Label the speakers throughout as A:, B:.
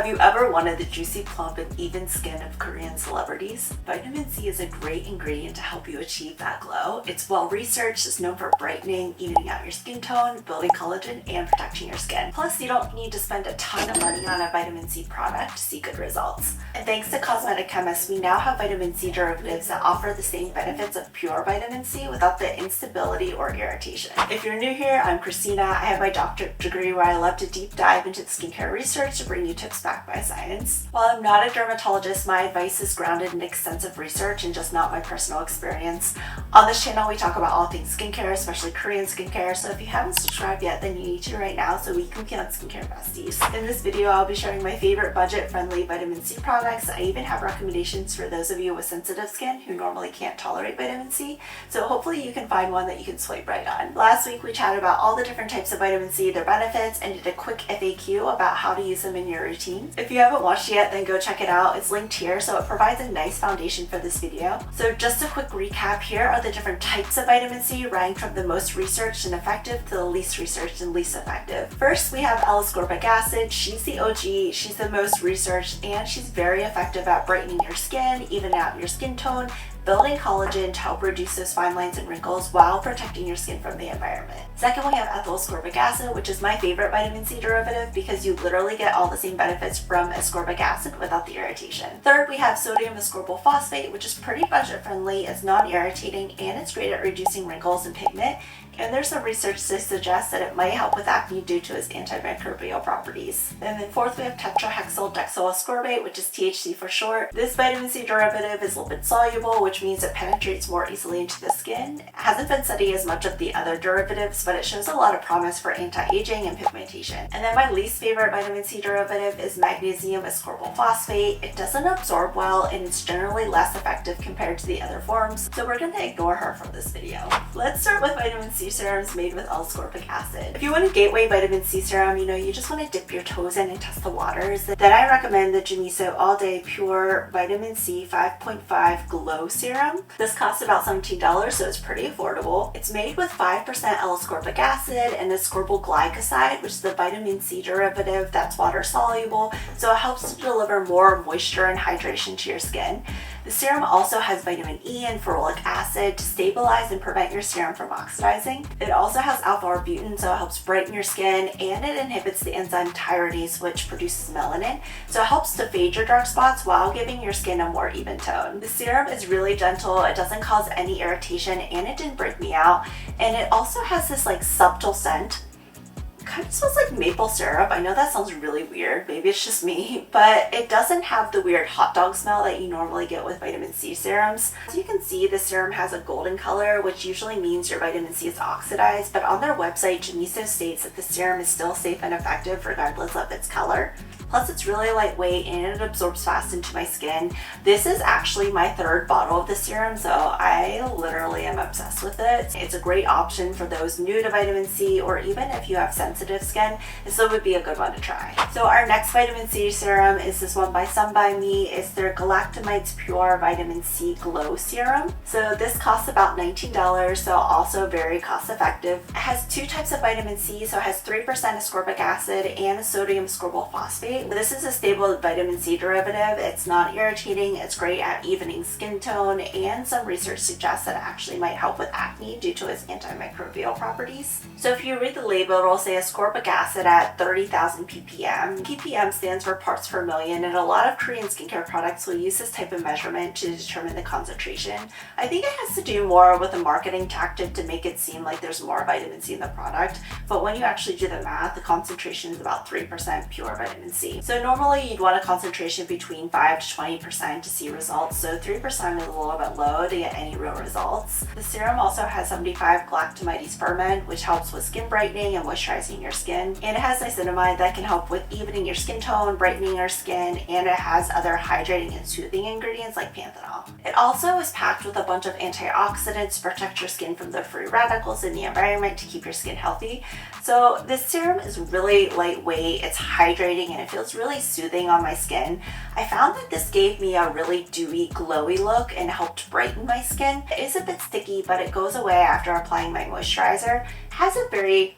A: Have you ever wanted the juicy, plump, and even skin of Korean celebrities? Vitamin C is a great ingredient to help you achieve that glow. It's well researched, it's known for brightening, evening out your skin tone, building collagen, and protecting your skin. Plus, you don't need to spend a ton of money on a vitamin C product to see good results. And thanks to cosmetic chemists, we now have vitamin C derivatives that offer the same benefits of pure vitamin C without the instability or irritation. If you're new here, I'm Christina. I have my doctorate degree where I love to deep dive into the skincare research to bring you tips backed by science. While I'm not a dermatologist, my advice is grounded in extensive research and just not my personal experience. On this channel, we talk about all things skincare, especially Korean skincare, so if you haven't subscribed yet, then you need to right now so we can be on skincare besties. In this video, I'll be sharing my favorite budget-friendly vitamin C products. I even have recommendations for those of you with sensitive skin who normally can't tolerate vitamin C, so hopefully you can find one that you can swipe right on. Last week, we chatted about all the different types of vitamin C, their benefits, and did a quick FAQ about how to use them in your routine. If you haven't watched it yet, then go check it out. It's linked here, so it provides a nice foundation for this video. So just a quick recap, here are the different types of vitamin C ranked from the most researched and effective to the least researched and least effective. First, we have L-ascorbic acid. She's the OG, she's the most researched, and she's very effective at brightening your skin, even out your skin tone, building collagen to help reduce those fine lines and wrinkles while protecting your skin from the environment. Second, we have L-ascorbic acid, which is my favorite vitamin C derivative because you literally get all the same benefits from ascorbic acid without the irritation. Third, we have sodium ascorbyl phosphate, which is pretty budget friendly, it's non-irritating, and it's great at reducing wrinkles and pigment. And there's some research to suggest that it might help with acne due to its antimicrobial properties. And then fourth, we have tetrahexyl ascorbate, which is THC for short. This vitamin C derivative is lipid soluble, which means it penetrates more easily into the skin. It hasn't been studied as much of the other derivatives, but it shows a lot of promise for anti-aging and pigmentation. And then my least favorite vitamin C derivative is magnesium ascorbyl phosphate. It doesn't absorb well, and it's generally less effective compared to the other forms, so we're going to ignore her from this video. Let's start with vitamin C serums made with L-ascorbic acid. If you want a gateway vitamin C serum, you just want to dip your toes in and test the waters, then I recommend the Jumiso All Day Pure Vitamin C 5.5 Glow Serum. This costs about $17, so it's pretty affordable. It's made with 5% L-ascorbic acid and ascorbyl glycoside, which is the vitamin C derivative that's water soluble, so it helps to deliver more moisture and hydration to your skin. The serum also has vitamin E and ferulic acid to stabilize and prevent your serum from oxidizing. It also has alpha-arbutin, so it helps brighten your skin, and it inhibits the enzyme tyrosine, which produces melanin, so it helps to fade your dark spots while giving your skin a more even tone. The serum is really gentle, it doesn't cause any irritation, and it didn't break me out, and it also has this subtle scent. Kind of smells like maple syrup. I know that sounds really weird, maybe it's just me, but it doesn't have the weird hot dog smell that you normally get with vitamin C serums. As you can see, the serum has a golden color, which usually means your vitamin C is oxidized, but on their website, Jumiso states that the serum is still safe and effective regardless of its color. Plus, it's really lightweight and it absorbs fast into my skin. This is actually my third bottle of the serum, so I literally am obsessed with it. It's a great option for those new to vitamin C, or even if you have sensitive skin, this would be a good one to try. So our next vitamin C serum is this one by Some By Me. It's their Galactomyces Pure Vitamin C Glow Serum. So this costs about $19, so also very cost effective. It has two types of vitamin C, so it has 3% ascorbic acid and a sodium ascorbyl phosphate. This is a stable vitamin C derivative. It's not irritating, it's great at evening skin tone, and some research suggests that it actually might help with acne due to its antimicrobial properties. So if you read the label, it will say ascorbic acid at 30,000 ppm. ppm stands for parts per million, and a lot of Korean skincare products will use this type of measurement to determine the concentration. I think it has to do more with a marketing tactic to make it seem like there's more vitamin C in the product, but when you actually do the math, the concentration is about 3% pure vitamin C. So normally you'd want a concentration between 5 to 20% to see results, so 3% is a little bit low to get any real results. The serum also has 75 Galactomyces ferment, which helps with skin brightening and moisturizing your skin, and it has niacinamide that can help with evening your skin tone, brightening your skin, and it has other hydrating and soothing ingredients like panthenol. It also is packed with a bunch of antioxidants to protect your skin from the free radicals in the environment to keep your skin healthy. So this serum is really lightweight, it's hydrating, and it feels really soothing on my skin. I found that this gave me a really dewy, glowy look and helped brighten my skin. It is a bit sticky, but it goes away after applying my moisturizer. It has a very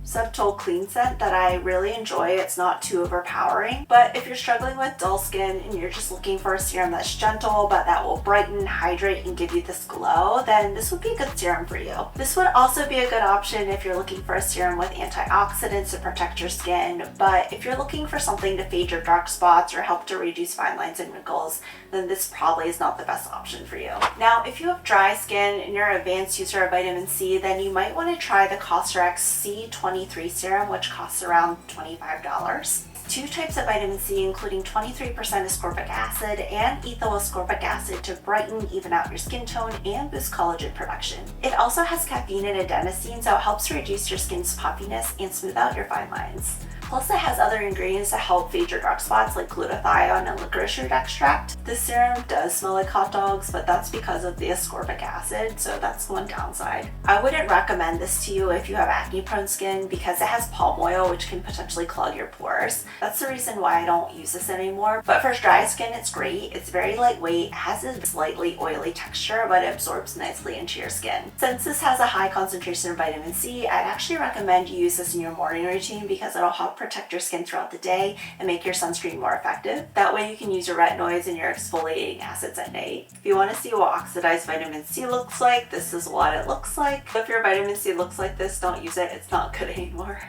A: subtle clean scent that I really enjoy. It's not too overpowering, but if you're struggling with dull skin and you're just looking for a serum that's gentle but that will brighten, hydrate, and give you this glow, then this would be a good serum for you. This would also be a good option if you're looking for a serum with antioxidants to protect your skin, but if you're looking for something to fade your dark spots or help to reduce fine lines and wrinkles, then this probably is not the best option for you. Now, if you have dry skin and you're an advanced user of vitamin C, then you might want to try the COSRX C23 serum, which costs around $25. Two types of vitamin C, including 23% ascorbic acid and ethyl-ascorbic acid to brighten, even out your skin tone, and boost collagen production. It also has caffeine and adenosine, so it helps reduce your skin's puffiness and smooth out your fine lines. Plus, it has other ingredients to help fade your dark spots like glutathione and licorice root extract. This serum does smell like hot dogs, but that's because of the ascorbic acid, so that's one downside. I wouldn't recommend this to you if you have acne-prone skin because it has palm oil, which can potentially clog your pores. That's the reason why I don't use this anymore. But for dry skin, it's great. It's very lightweight, has a slightly oily texture, but it absorbs nicely into your skin. Since this has a high concentration of vitamin C, I'd actually recommend you use this in your morning routine because it'll help protect your skin throughout the day and make your sunscreen more effective. That way you can use your retinoids and your exfoliating acids at night. If you want to see what oxidized vitamin C looks like, this is what it looks like. If your vitamin C looks like this, don't use it. It's not good anymore.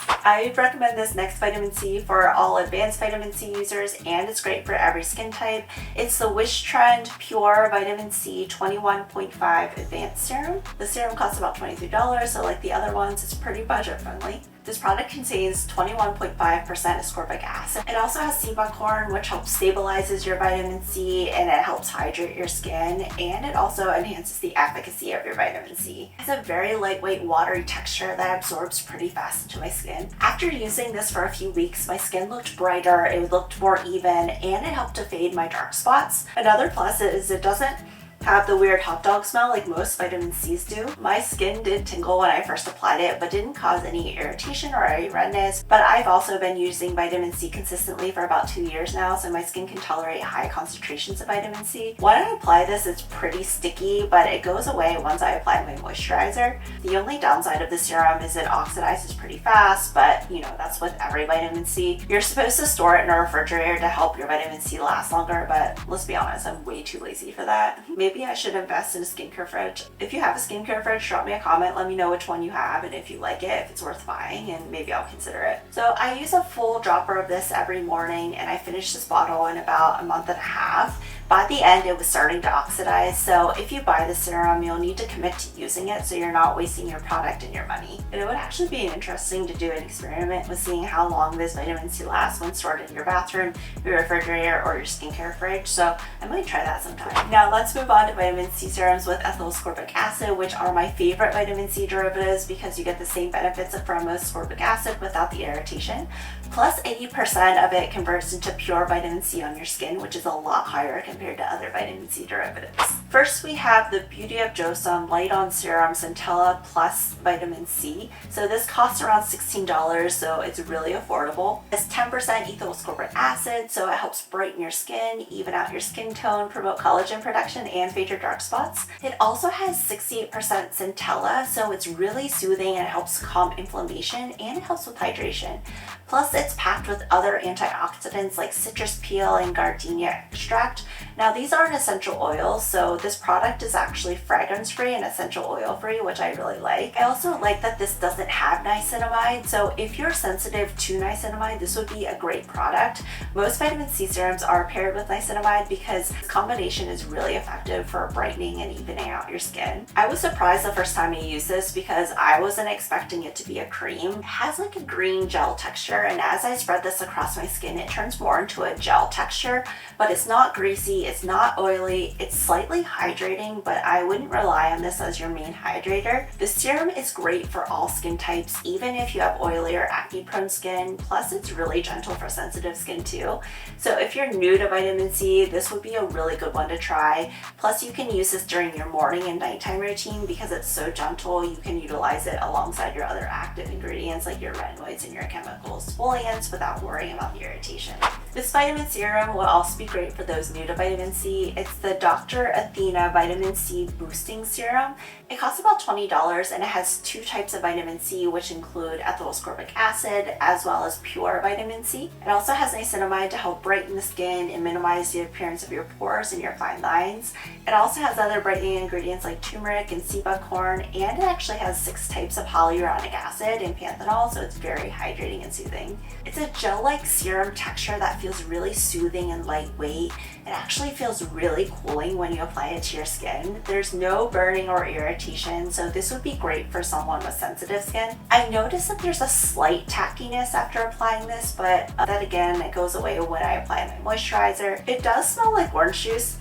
A: I recommend this next vitamin C for all advanced vitamin C users, and it's great for every skin type. It's the Wishtrend Pure Vitamin C 21.5 Advanced Serum. The serum costs about $23, so like the other ones, it's pretty budget friendly. This product contains 21.5% ascorbic acid. It also has sea buckthorn, which helps stabilizes your vitamin C and it helps hydrate your skin, and it also enhances the efficacy of your vitamin C. It has a very lightweight, watery texture that absorbs pretty fast into my skin. After using this for a few weeks, my skin looked brighter, it looked more even, and it helped to fade my dark spots. Another plus is it doesn't have the weird hot dog smell like most vitamin C's do. My skin did tingle when I first applied it, but didn't cause any irritation or any redness. But I've also been using vitamin C consistently for about 2 years now, so my skin can tolerate high concentrations of vitamin C. When I apply this, it's pretty sticky, but it goes away once I apply my moisturizer. The only downside of the serum is it oxidizes pretty fast, but you know, that's with every vitamin C. You're supposed to store it in a refrigerator to help your vitamin C last longer, but let's be honest, I'm way too lazy for that. Maybe I should invest in a skincare fridge. If you have a skincare fridge, drop me a comment, let me know which one you have and if you like it, if it's worth buying, and maybe I'll consider it. So I use a full dropper of this every morning, and I finished this bottle in about a month and a half. By the end, it was starting to oxidize, so if you buy the serum, you'll need to commit to using it so you're not wasting your product and your money. And it would actually be interesting to do an experiment with seeing how long this vitamin C lasts when stored in your bathroom, your refrigerator, or your skincare fridge, so I might try that sometime. Now let's move on to vitamin C serums with ethyl-ascorbic acid, which are my favorite vitamin C derivatives because you get the same benefits from ascorbic acid without the irritation. Plus 80% of it converts into pure vitamin C on your skin, which is a lot higher compared to other vitamin C derivatives. First, we have the Beauty of Joseon Light On Serum Centella Plus Vitamin C. So this costs around $16, so it's really affordable. It's 10% ethyl-ascorbic acid, so it helps brighten your skin, even out your skin tone, promote collagen production, and fade your dark spots. It also has 68% Centella, so it's really soothing and it helps calm inflammation, and it helps with hydration. Plus, it's packed with other antioxidants like citrus peel and gardenia extract. Now, these aren't essential oils, so this product is actually fragrance-free and essential oil-free, which I really like. I also like that this doesn't have niacinamide, so if you're sensitive to niacinamide, this would be a great product. Most vitamin C serums are paired with niacinamide because this combination is really effective for brightening and evening out your skin. I was surprised the first time I used this because I wasn't expecting it to be a cream. It has like a green gel texture, and as I spread this across my skin, it turns more into a gel texture, but it's not greasy, it's not oily, it's slightly hydrating, but I wouldn't rely on this as your main hydrator. This serum is great for all skin types, even if you have oily or acne prone skin, plus it's really gentle for sensitive skin too. So if you're new to vitamin C, this would be a really good one to try. Plus you can use this during your morning and nighttime routine because it's so gentle, you can utilize it alongside your other active ingredients like your retinoids and your chemical exfoliants without worrying about the irritation. This vitamin serum will also be great for those new to vitamin C. It's the Dr. Athena Vitamin C Boosting Serum. It costs about $20 and it has 2 types of vitamin C, which include L-ascorbic acid as well as pure vitamin C. It also has niacinamide to help brighten the skin and minimize the appearance of your pores and your fine lines. It also has other brightening ingredients like turmeric and sea buckthorn, and it actually has 6 types of hyaluronic acid and panthenol, so it's very hydrating and soothing. It's a gel-like serum texture that feels really soothing and lightweight. It actually feels really cooling when you apply it to your skin. There's no burning or irritation, so this would be great for someone with sensitive skin. I noticed that there's a slight tackiness after applying this, but that again, it goes away when I apply my moisturizer. It does smell like orange juice.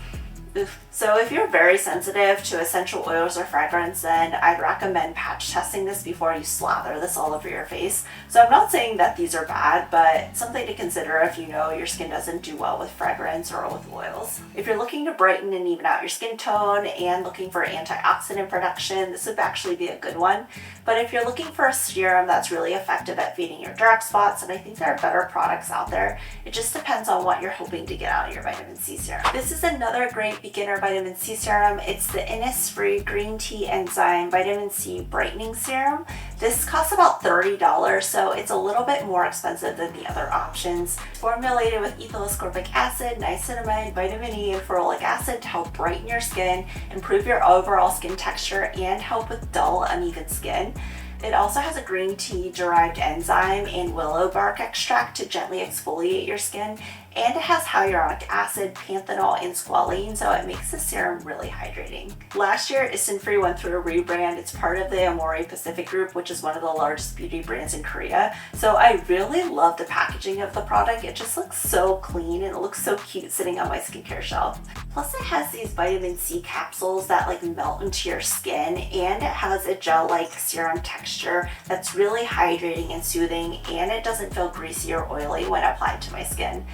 A: So if you're very sensitive to essential oils or fragrance, then I'd recommend patch testing this before you slather this all over your face. So I'm not saying that these are bad, but something to consider if you know your skin doesn't do well with fragrance or with oils. If you're looking to brighten and even out your skin tone and looking for antioxidant production, this would actually be a good one. But if you're looking for a serum that's really effective at fading your dark spots, and I think there are better products out there, it just depends on what you're hoping to get out of your vitamin C serum. This is another great beginner vitamin C serum. It's the Innisfree Green Tea Enzyme Vitamin C Brightening Serum. This costs about $30, so it's a little bit more expensive than the other options. It's formulated with ethyl ascorbic acid, niacinamide, vitamin E, and ferulic acid to help brighten your skin, improve your overall skin texture, and help with dull, uneven skin. It also has a green tea derived enzyme and willow bark extract to gently exfoliate your skin, and it has hyaluronic acid, panthenol, and squalene, so it makes the serum really hydrating. Last year, Innisfree went through a rebrand. It's part of the Amore Pacific Group, which is one of the largest beauty brands in Korea. So I really love the packaging of the product. It just looks so clean and it looks so cute sitting on my skincare shelf. Plus it has these vitamin C capsules that like melt into your skin, and it has a gel-like serum texture that's really hydrating and soothing, and it doesn't feel greasy or oily when applied to my skin.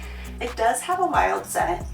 A: It does have a mild scent.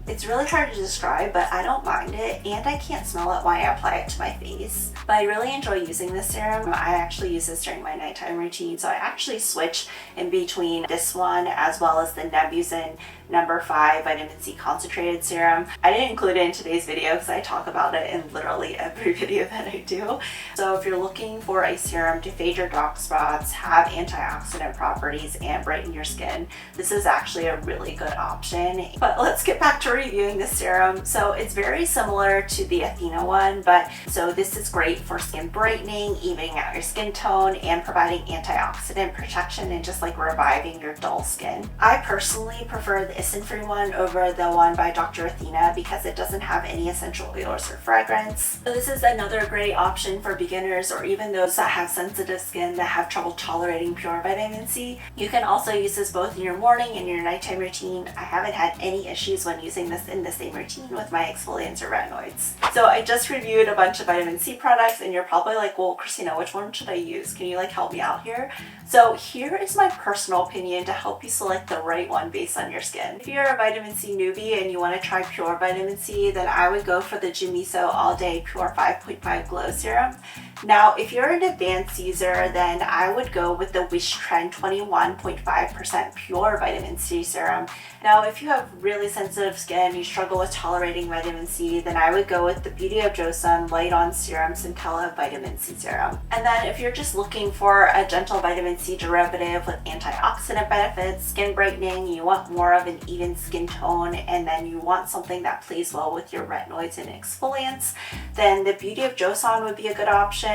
A: It's really hard to describe, but I don't mind it, and I can't smell it when I apply it to my face. But I really enjoy using this serum. I actually use this during my nighttime routine, so I actually switch in between this one as well as the Nebusin No. 5 Vitamin C Concentrated Serum. I didn't include it in today's video because I talk about it in literally every video that I do. So if you're looking for a serum to fade your dark spots, have antioxidant properties, and brighten your skin, this is actually a really good option. But let's get back to reviewing this serum. So it's very similar to the Athena one, but so this is great for skin brightening, evening out your skin tone, and providing antioxidant protection and just like reviving your dull skin. I personally prefer the Innisfree one over the one by Dr. Athena because it doesn't have any essential oils or fragrance. So this is another great option for beginners or even those that have sensitive skin that have trouble tolerating pure vitamin C. You can also use this both in your morning and your nighttime routine. I haven't had any issues when using this in the same routine with my exfoliants or retinoids. So I just reviewed a bunch of vitamin C products, and you're probably like, well, Christina, which one should I use? Can you like help me out here? So here is my personal opinion to help you select the right one based on your skin. If you're a vitamin C newbie and you want to try pure vitamin C, then I would go for the Jumiso All Day Pure 5.5 Glow Serum. Now, if you're an advanced user, then I would go with the Wishtrend 21.5% Pure Vitamin C Serum. Now, if you have really sensitive skin, you struggle with tolerating vitamin C, then I would go with the Beauty of Joseon Light On Serum Centella Vitamin C Serum. And then if you're just looking for a gentle vitamin C derivative with antioxidant benefits, skin brightening, you want more of an even skin tone, and then you want something that plays well with your retinoids and exfoliants, then the Beauty of Joseon would be a good option.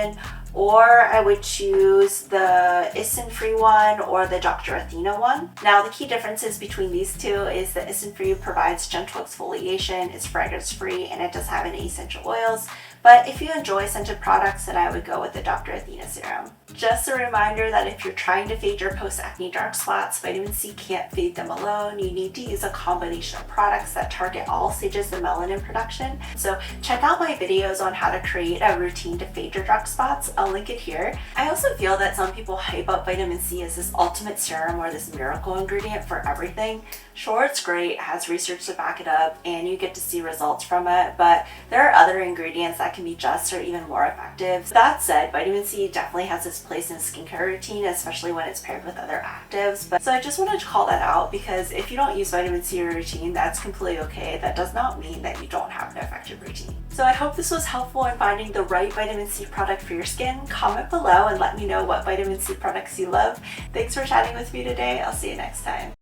A: Or I would choose the Innisfree one or the Dr. Athena one. Now the key differences between these two is that Innisfree provides gentle exfoliation, it's fragrance free, and it does have any essential oils. But if you enjoy scented products, then I would go with the Dr. Athena serum. Just a reminder that if you're trying to fade your post-acne dark spots, vitamin C can't fade them alone. You need to use a combination of products that target all stages of melanin production. So check out my videos on how to create a routine to fade your dark spots. I'll link it here. I also feel that some people hype up vitamin C as this ultimate serum or this miracle ingredient for everything. Sure, it's great, it has research to back it up, and you get to see results from it, but there are other ingredients that can be just or even more effective. That said, vitamin C definitely has its place in a skincare routine, especially when it's paired with other actives. So I just wanted to call that out, because if you don't use vitamin C in your routine, that's completely okay. That does not mean that you don't have an effective routine. So I hope this was helpful in finding the right vitamin C product for your skin. Comment below and let me know what vitamin C products you love. Thanks for chatting with me today. I'll see you next time.